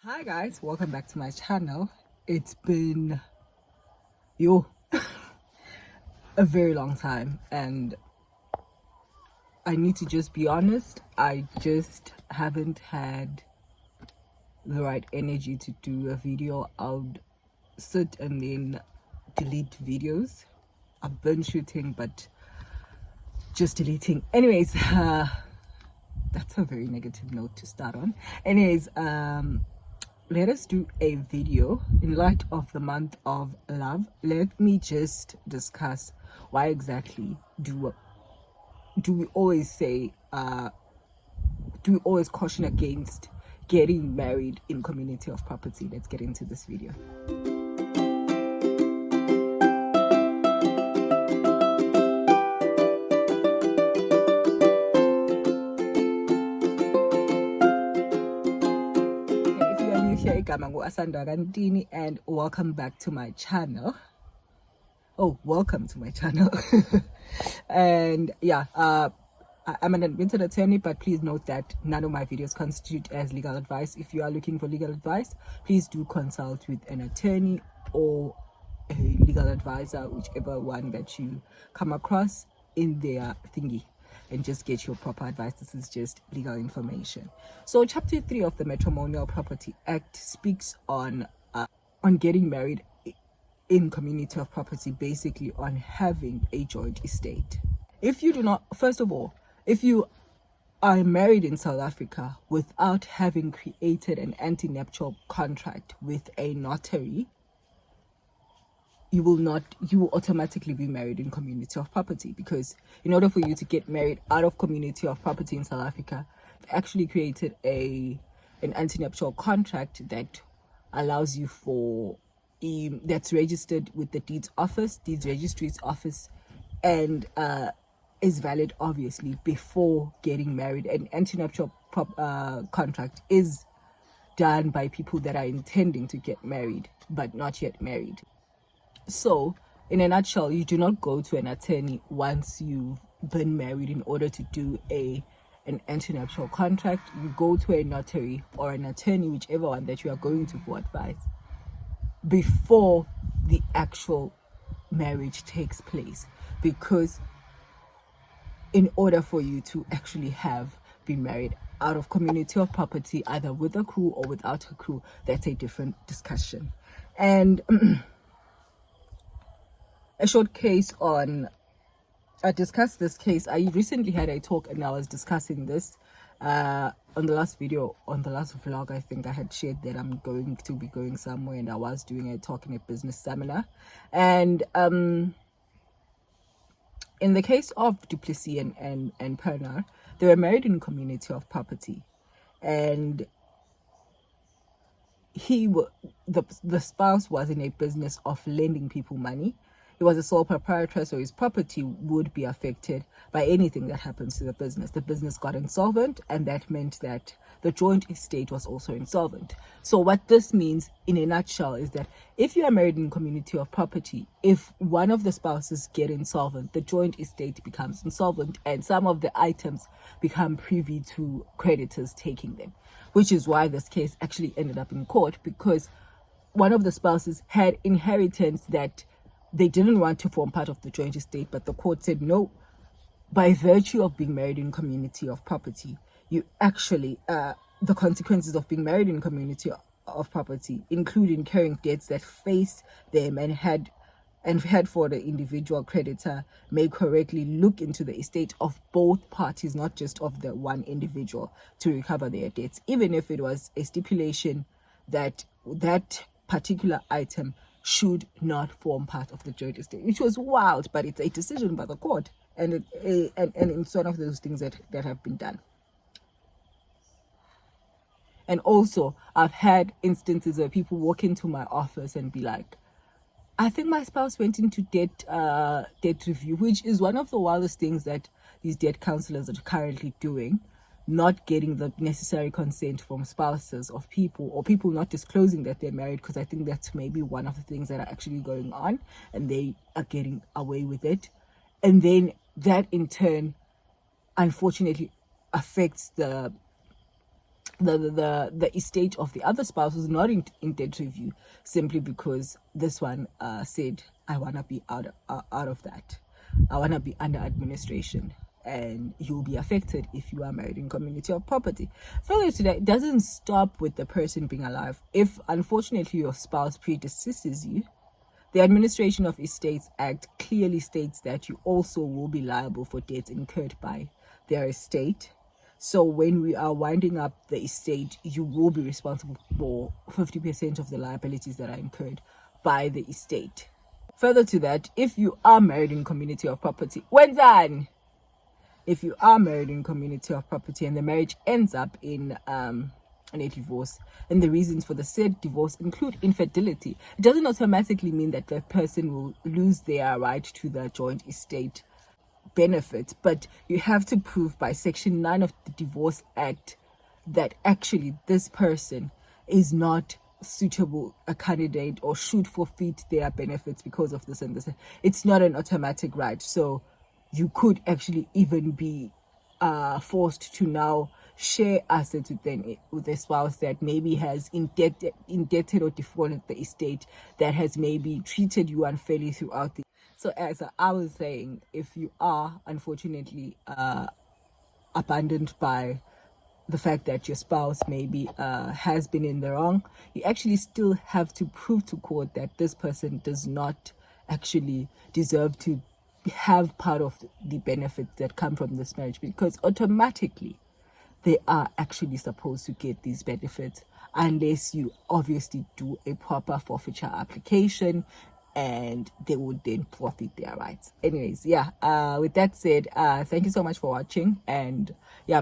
Hi guys, welcome back to my channel. It's been a very long time, and I need to just be honest, I just haven't had the right energy to do a video. I would sit and then delete videos. I've been shooting but just deleting. Anyways, that's a very negative note to start on. Anyways, let us do a video in light of the month of love. Let me just discuss why exactly do we always say do we always caution against getting married in community of property. Let's get into this video. I'm AsandaNtini, and welcome back to my channel. Welcome to my channel. And yeah, I'm an admitted attorney, but please note that none of my videos constitute as legal advice. If you are looking for legal advice, please do consult with an attorney or a legal advisor, whichever one that you come across in their thingy, and just get your proper advice. This is just legal information. So chapter 3 of the Matrimonial Property Act speaks on getting married in community of property, basically on having a joint estate. If you do not, first of all, if you are married in South Africa without having created an anti-nuptial contract with a notary, you will automatically be married in community of property, because in order for you to get married out of community of property in South Africa, you've actually created an anti-nuptial contract that allows you for that's registered with the deeds registries office, and is valid obviously before getting married. An anti-nuptial contract is done by people that are intending to get married but not yet married. So in a nutshell, you do not go to an attorney once you've been married in order to do an anti-nuptial contract. You go to a notary or an attorney, whichever one that you are going to for advice, before the actual marriage takes place. Because in order for you to actually have been married out of community of property, either with a crew or without a crew, that's a different discussion. And a short case I discussed this case. I recently had a talk and I was discussing this on the last vlog. I think I had shared that I'm going to be going somewhere, and I was doing a talk in a business seminar. And in the case of Du Plessis and PreNup, they were married in community of property, and the spouse was in a business of lending people money. He was a sole proprietor, so his property would be affected by anything that happens to the business. The business got insolvent, and that meant that the joint estate was also insolvent. So what this means in a nutshell is that if you are married in community of property, if one of the spouses get insolvent, the joint estate becomes insolvent, and some of the items become privy to creditors taking them, which is why this case actually ended up in court, because one of the spouses had inheritance that they didn't want to form part of the joint estate, but the court said no. By virtue of being married in community of property, you actually the consequences of being married in community of property include incurring debts that face them, and had for the individual creditor may correctly look into the estate of both parties, not just of the one individual, to recover their debts, even if it was a stipulation that that particular item should not form part of the joint estate, which was wild, but it's a decision by the court, and it's one of those things that have been done. And also, I've had instances where people walk into my office and be like, I think my spouse went into debt review, which is one of the wildest things that these debt counselors are currently doing, not getting the necessary consent from spouses of people, or people not disclosing that they're married, because I think that's maybe one of the things that are actually going on, and they are getting away with it. And then that in turn, unfortunately, affects the the estate of the other spouse was not in debt review, simply because this one said, I want to be out of that. I want to be under administration, and you'll be affected if you are married in community of property. Further to that, it doesn't stop with the person being alive. If unfortunately your spouse predeceases you, the Administration of Estates Act clearly states that you also will be liable for debts incurred by their estate. So when we are winding up the estate, you will be responsible for 50% of the liabilities that are incurred by the estate. Further to that, if you are married in community of property, if you are married in community of property and the marriage ends up in a divorce, and the reasons for the said divorce include infidelity, it doesn't automatically mean that the person will lose their right to the joint estate benefit, but you have to prove by Section 9 of the Divorce Act that actually this person is not suitable a candidate or should forfeit their benefits because of this and this. It's not an automatic right, so you could actually even be forced to now share assets with a spouse that maybe has indebted or defrauded the estate, that has maybe treated you unfairly throughout the. So as I was saying, if you are unfortunately abandoned by the fact that your spouse maybe has been in the wrong, you actually still have to prove to court that this person does not actually deserve to have part of the benefits that come from this marriage, because automatically they are actually supposed to get these benefits unless you obviously do a proper forfeiture application, and they would then forfeit their rights. Anyways, with that said, thank you so much for watching, and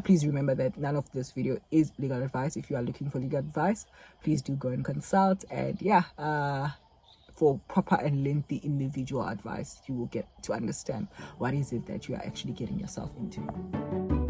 please remember that none of this video is legal advice. If you are looking for legal advice, please do go and consult, and for proper and lengthy individual advice, you will get to understand what is it that you are actually getting yourself into.